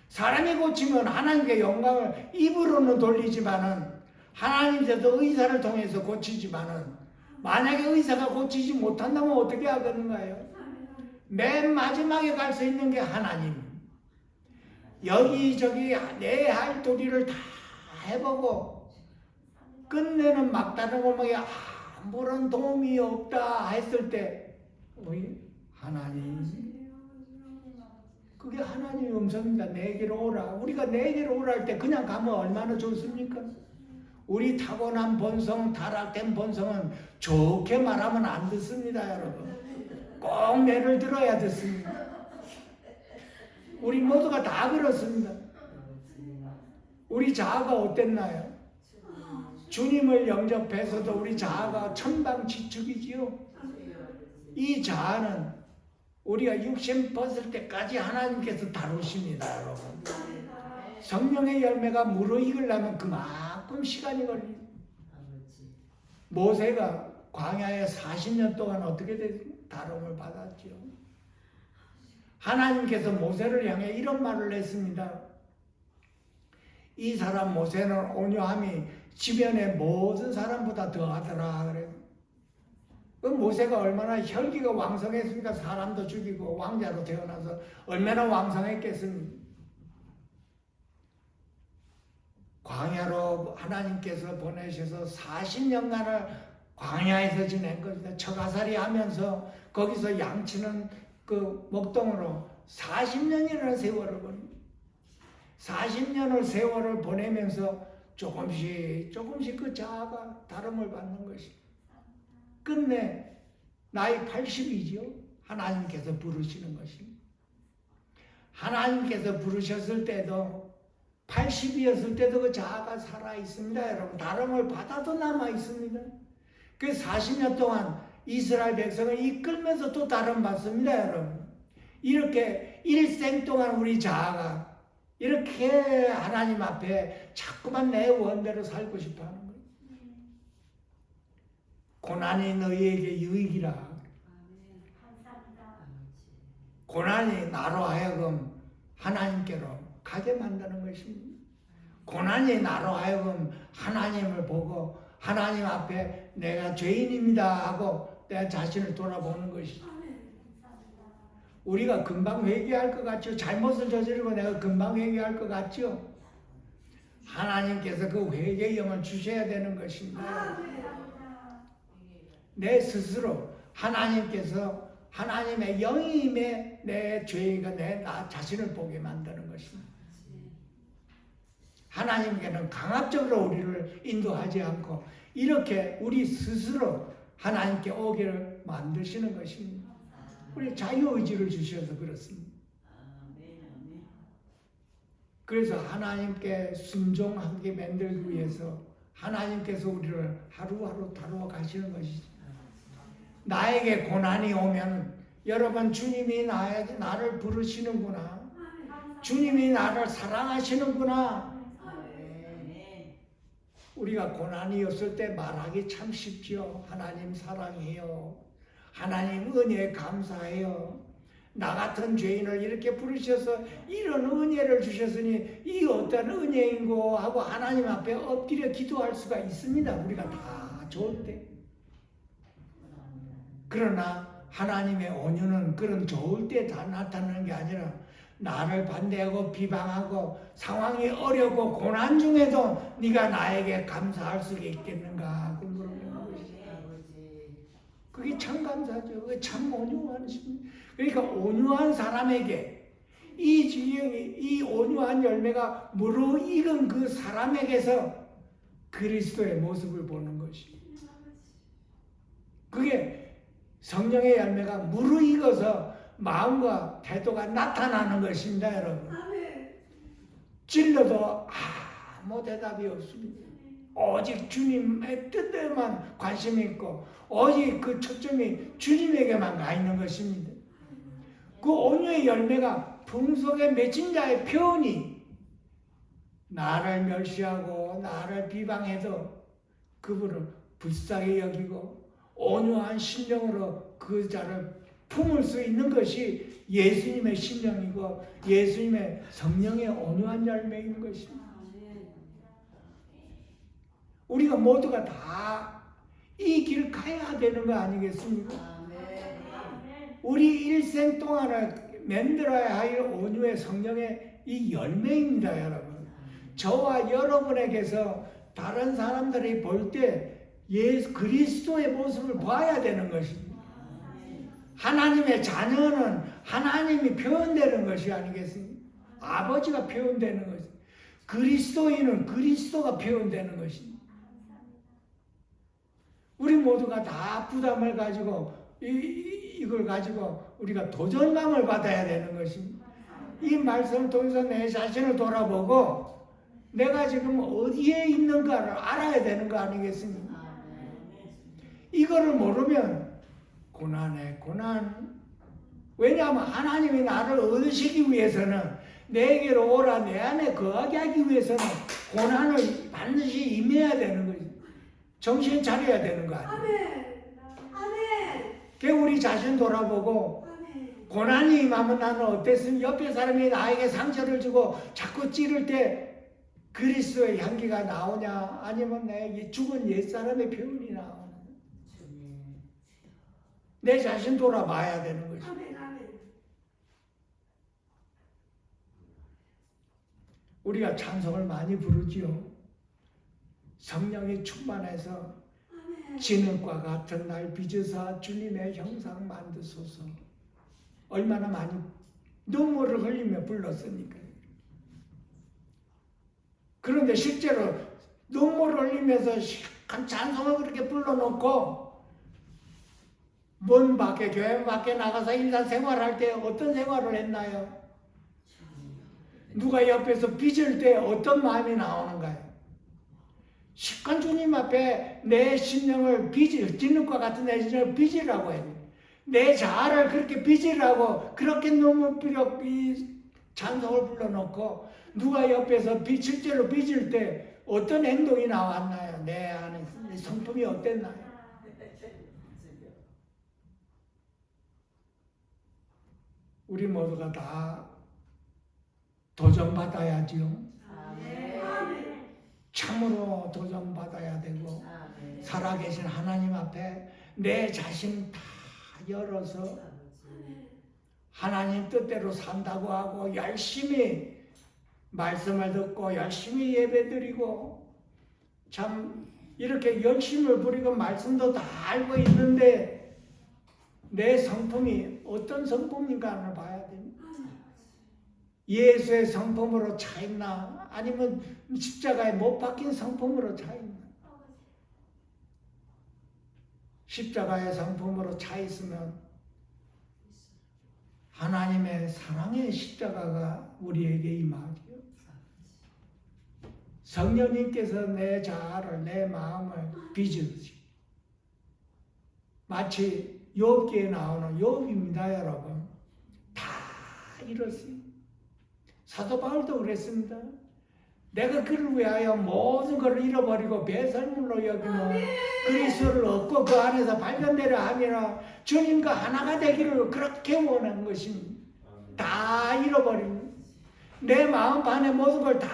사람이 고치면 하나님께 영광을 입으로는 돌리지만은 하나님께서 의사를 통해서 고치지만은 만약에 의사가 고치지 못한다면 어떻게 하겠는가요? 맨 마지막에 갈 수 있는 게 하나님. 여기저기 내 할 도리를 다 해보고 끝내는 막다른 골목에 아무런 도움이 없다 했을 때 하나님. 그게 하나님의 음성입니다. 내게로 오라. 우리가 내게로 오라 할 때 그냥 가면 얼마나 좋습니까? 우리 타고난 본성, 타락된 본성은 좋게 말하면 안 듣습니다, 여러분. 꼭 매를 들어야 듣습니다. 우리 모두가 다 그렇습니다. 우리 자아가 어땠나요? 주님을 영접해서도 우리 자아가 천방지축이지요. 이 자아는 우리가 육신 벗을 때까지 하나님께서 다루십니다, 여러분. 성령의 열매가 무르익으려면 그만큼 시간이 걸립니다. 모세가 광야에 40년 동안 어떻게 다름을 받았지요? 하나님께서 모세를 향해 이런 말을 했습니다. 이 사람 모세는 온유함이 지면의 모든 사람보다 더하더라. 그래. 그 모세가 얼마나 혈기가 왕성했습니까? 사람도 죽이고 왕자로 태어나서 얼마나 왕성했겠습니까? 광야로 하나님께서 보내셔서 40년간을 광야에서 지낸 것이다. 처가살이 하면서 거기서 양치는 그 목동으로 40년이라는 세월을 보냅니다. 40년을 세월을 보내면서 조금씩 그 자아가 다름을 받는 것이 끝내 나이 80이지요. 하나님께서 부르시는 것입니다. 하나님께서 부르셨을 때도 80이었을 때도 그 자아가 살아 있습니다. 여러분 다름을 받아도 남아 있습니다. 그 40년 동안 이스라엘 백성을 이끌면서 또 다름 받습니다. 여러분 이렇게 일생 동안 우리 자아가 이렇게 하나님 앞에 자꾸만 내 원대로 살고 싶어 하는 거예요. 고난이 너희에게 유익이라. 고난이 나로 하여금 하나님께로 가게 만드는 것입니다. 고난이 나로 하여금 하나님을 보고 하나님 앞에 내가 죄인입니다 하고 내 자신을 돌아보는 것이죠. 우리가 금방 회개할 것 같죠? 잘못을 저지르고 내가 금방 회개할 것 같죠? 하나님께서 그 회개의 영을 주셔야 되는 것입니다. 내 스스로 하나님께서 하나님의 영임에 내 죄가 나 자신을 보게 만드는 것입니다. 하나님께는 강압적으로 우리를 인도하지 않고 이렇게 우리 스스로 하나님께 오기를 만드시는 것입니다. 우리 자유의지를 주셔서 그렇습니다. 그래서 하나님께 순종하게 만들기 위해서 하나님께서 우리를 하루하루 다루어 가시는 것이죠. 나에게 고난이 오면 여러분 주님이 나를 부르시는구나. 주님이 나를 사랑하시는구나. 우리가 고난이 없을 때 말하기 참 쉽지요. 하나님 사랑해요. 하나님 은혜에 감사해요. 나 같은 죄인을 이렇게 부르셔서 이런 은혜를 주셨으니 이 어떤 은혜인고 하고 하나님 앞에 엎드려 기도할 수가 있습니다. 우리가 다 좋을 때. 그러나 하나님의 온유는 그런 좋을 때 다 나타나는 게 아니라 나를 반대하고 비방하고 상황이 어렵고 고난 중에도 네가 나에게 감사할 수 있겠는가 그 물어보는 것이죠. 그게 참 감사죠. 그게 참 온유한 심. 그러니까 온유한 사람에게 이 지경이 이 온유한 열매가 무르익은 그 사람에게서 그리스도의 모습을 보는 것이. 그게 성령의 열매가 무르익어서 마음과 태도가 나타나는 것입니다, 여러분. 찔러도 아무 대답이 없습니다. 오직 주님의 뜻에만 관심이 있고 오직 그 초점이 주님에게만 가 있는 것입니다. 그 온유의 열매가 풍속에 맺힌 자의 표현이 나를 멸시하고 나를 비방해도 그분을 불쌍히 여기고 온유한 심령으로 그 자를 품을 수 있는 것이 예수님의 심령이고 예수님의 성령의 온유한 열매인 것입니다. 우리가 모두가 다 이 길을 가야 되는 거 아니겠습니까? 우리 일생 동안을 만들어야 할 온유의 성령의 이 열매입니다, 여러분. 저와 여러분에게서 다른 사람들이 볼 때 예수 그리스도의 모습을 봐야 되는 것입니다. 하나님의 자녀는 하나님이 표현되는 것이 아니겠습니까? 아버지가 표현되는 것이. 그리스도인은 그리스도가 표현되는 것입니다. 우리 모두가 다 부담을 가지고 이걸 가지고 우리가 도전감을 받아야 되는 것입니다. 이 말씀을 통해서 내 자신을 돌아보고 내가 지금 어디에 있는가를 알아야 되는 거 아니겠습니까? 이거를 모르면 고난에 고난. 왜냐하면 하나님이 나를 얻으시기 위해서는 내게로 오라 내 안에 거하게 하기 위해서는 고난을 반드시 임해야 되는 거지. 정신 차려야 되는 거 아니에요. 아멘. 우리 자신 돌아보고 고난이 임하면 나는 어땠으면 옆에 사람이 나에게 상처를 주고 자꾸 찌를 때 그리스도의 향기가 나오냐 아니면 내 죽은 옛사람의 표현이 나오냐. 내 자신 돌아봐야 되는 것이. 우리가 찬송을 많이 부르지요. 성령이 충만해서 진흙과 같은 날 빚으사 주님의 형상 만드소서. 얼마나 많이 눈물을 흘리며 불렀으니까. 그런데 실제로 눈물을 흘리면서 시큰 찬송을 그렇게 불러놓고 문 밖에 교회 밖에 나가서 일상생활할 때 어떤 생활을 했나요? 누가 옆에서 빚을 때 어떤 마음이 나오는가요? 시큰 주님 앞에 내 심령을 진흙과 같은 내 심령을 빚으라고 해요. 내 자아를 그렇게 빚으라고 그렇게 눈물 뿌려 이 찬송을 불러놓고 누가 옆에서 실제로 빚을 때 어떤 행동이 나왔나요? 내 안에 내 성품이 어땠나요? 우리 모두가 다 도전받아야지요. 참으로 도전받아야 되고 살아계신 하나님 앞에 내 자신 다 열어서 하나님 뜻대로 산다고 하고 열심히 말씀을 듣고 열심히 예배드리고 참 이렇게 열심을 부리고 말씀도 다 알고 있는데 내 성품이 어떤 성품인가를 봐야 됩니다. 예수의 성품으로 차 있나 아니면 십자가에 못 박힌 성품으로 차 있나. 십자가의 성품으로 차 있으면 하나님의 사랑의 십자가가 우리에게 임하죠. 성령님께서 내 자아를 내 마음을 빚으시 마치 욥기에 나오는 욥입니다. 여러분 다 이렇습니다. 사도 바울도 그랬습니다. 내가 그를 위하여 모든 것을 잃어버리고 배설물로 여기며 그리스도를 얻고 그 안에서 발견되려 하며 주님과 하나가 되기를 그렇게 원한 것입니다. 다 잃어버립니다. 내 마음판에 모든 걸 다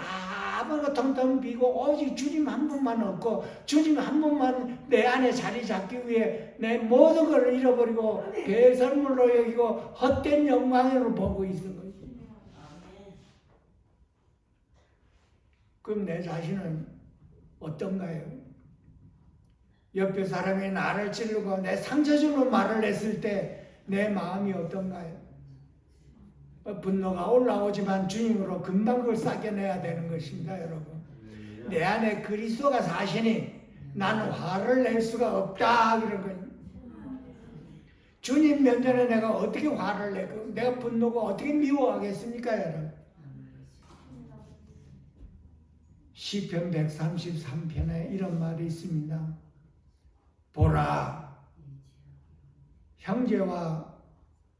버리고 텅텅 비고 오직 주님 한 분만 얻고 주님 한 분만 내 안에 자리 잡기 위해 내 모든 것을 잃어버리고 배설물로 여기고 헛된 영광으로 보고 있는 거예요. 그럼 내 자신은 어떤가요? 옆에 사람이 나를 찌르고 내 상처 주는 말을 했을 때 내 마음이 어떤가요? 분노가 올라오지만 주님으로 금방 그걸 싹여내야 되는 것입니다. 여러분 내 안에 그리스도가 사시니 나는 화를 낼 수가 없다 그런 거예요. 주님 면전에 내가 어떻게 화를 내고 내가 분노가 어떻게 미워하겠습니까? 여러분 시편 133편에 이런 말이 있습니다. 보라 형제와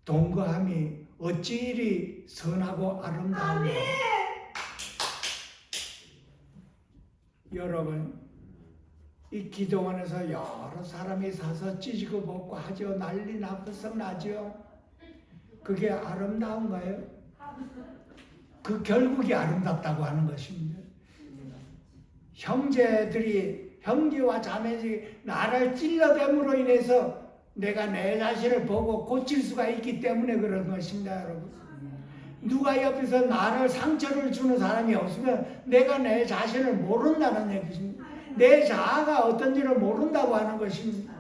동거함이 어찌 이리 선하고 아름다운가. 여러분 이 기도원에서 여러 사람이 사서 찢고 벗고 하죠. 난리 나죠. 그게 아름다운가요? 그 결국이 아름답다고 하는 것입니다. 형제와 자매들이 나를 찔러댐으로 인해서 내가 내 자신을 보고 고칠 수가 있기 때문에 그런 것입니다. 여러분 누가 옆에서 나를 상처를 주는 사람이 없으면 내가 내 자신을 모른다는 얘기입니다. 내 자아가 어떤지를 모른다고 하는 것입니다.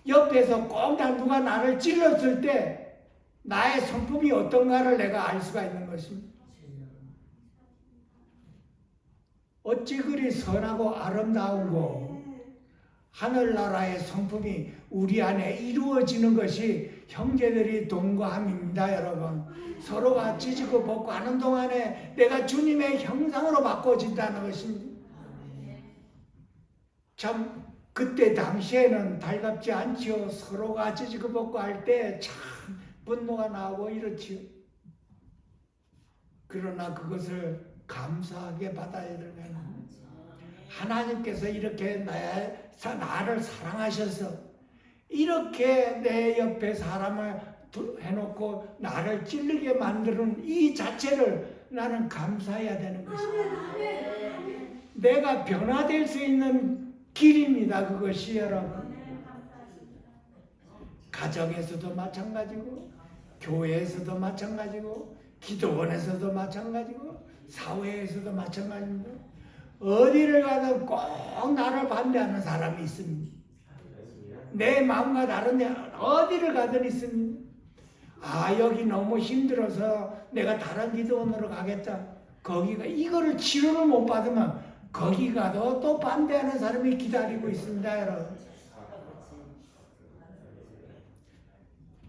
옆에서 꼭 누가 나를 찔렀을 때 나의 성품이 어떤가를 내가 알 수가 있는 것입니다. 어찌 그리 선하고 아름다운고 하늘나라의 성품이 우리 안에 이루어지는 것이 형제들이 동거함입니다. 여러분 서로가 찢고 벗고 하는 동안에 내가 주님의 형상으로 바꿔진다는 것입니다. 참 그때 당시에는 달갑지 않지요. 서로가 찢고 벗고 할 때 참 분노가 나오고 이렇지요. 그러나 그것을 감사하게 받아야 되는 하나님께서 이렇게 나를 사랑하셔서 이렇게 내 옆에 사람을 해놓고 나를 찔르게 만드는 이 자체를 나는 감사해야 되는 것입니다. 내가 변화될 수 있는 길입니다. 그것이 여러분. 가정에서도 마찬가지고 교회에서도 마찬가지고 기도원에서도 마찬가지고 사회에서도 마찬가지입니다. 어디를 가든 꼭 나를 반대하는 사람이 있습니다. 내 마음과 다른데 어디를 가든 있습니다. 아, 여기 너무 힘들어서 내가 다른 기도원으로 가겠다. 거기가 이거를 치료를 못 받으면 거기 가도 또 반대하는 사람이 기다리고 있습니다, 여러분.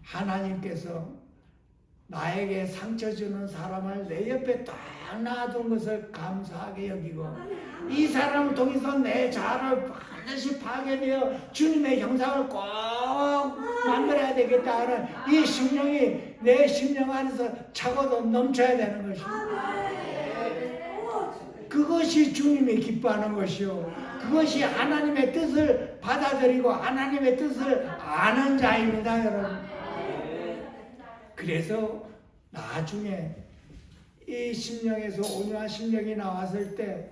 하나님께서 나에게 상처 주는 사람을 내 옆에 딱 놔둔 것을 감사하게 여기고 이 사람을 통해서 내 자아를 반드시 파괴되어 주님의 형상을 꼭 만들어야 되겠다 하는 이 심령이 내 심령 안에서 차고도 넘쳐야 되는 것입니다. 그것이 주님이 기뻐하는 것이요. 그것이 하나님의 뜻을 받아들이고 하나님의 뜻을 아는 자입니다, 여러분. 그래서 나중에 이 심령에서 온유한 심령이 나왔을 때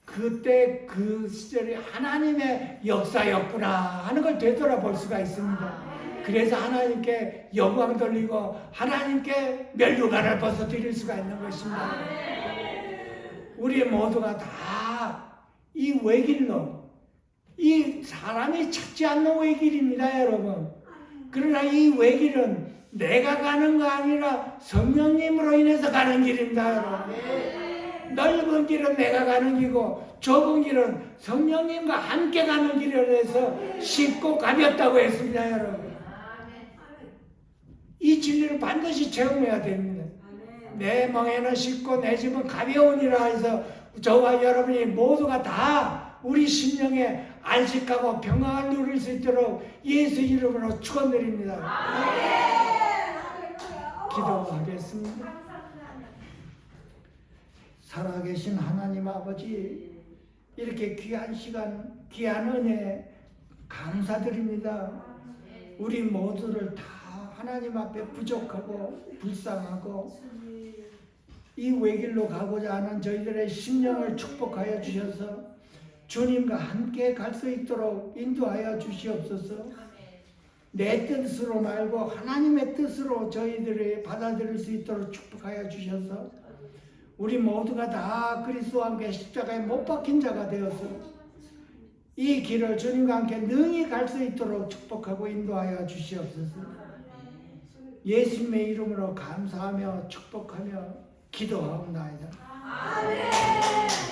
그때 그 시절이 하나님의 역사였구나 하는 걸 되돌아볼 수가 있습니다. 그래서 하나님께 영광 돌리고 하나님께 면류관을 벗어드릴 수가 있는 것입니다. 우리 모두가 다 이 외길로 이 사람이 찾지 않는 외길입니다, 여러분. 그러나 이 외길은 내가 가는 거 아니라 성령님으로 인해서 가는 길입니다, 여러분. 넓은 길은 내가 가는 길이고 좁은 길은 성령님과 함께 가는 길이라 해서 쉽고 가볍다고 했습니다, 여러분. 이 진리를 반드시 체험해야 됩니다. 내 멍에는 쉽고 내 집은 가벼우니라 해서 저와 여러분이 모두가 다 우리 심령에 안식하고 평안을 누릴 수 있도록 예수 이름으로 축원드립니다. 기도하겠습니다. 살아계신 하나님 아버지, 이렇게 귀한 시간, 귀한 은혜 감사드립니다. 우리 모두를 다 하나님 앞에 부족하고 불쌍하고 이 외길로 가고자 하는 저희들의 심령을 축복하여 주셔서 주님과 함께 갈 수 있도록 인도하여 주시옵소서. 내 뜻으로 말고 하나님의 뜻으로 저희들이 받아들일 수 있도록 축복하여 주셔서 우리 모두가 다 그리스도와 함께 십자가에 못 박힌 자가 되어서 이 길을 주님과 함께 능히 갈 수 있도록 축복하고 인도하여 주시옵소서. 예수님의 이름으로 감사하며 축복하며 기도하옵나이다. 아멘.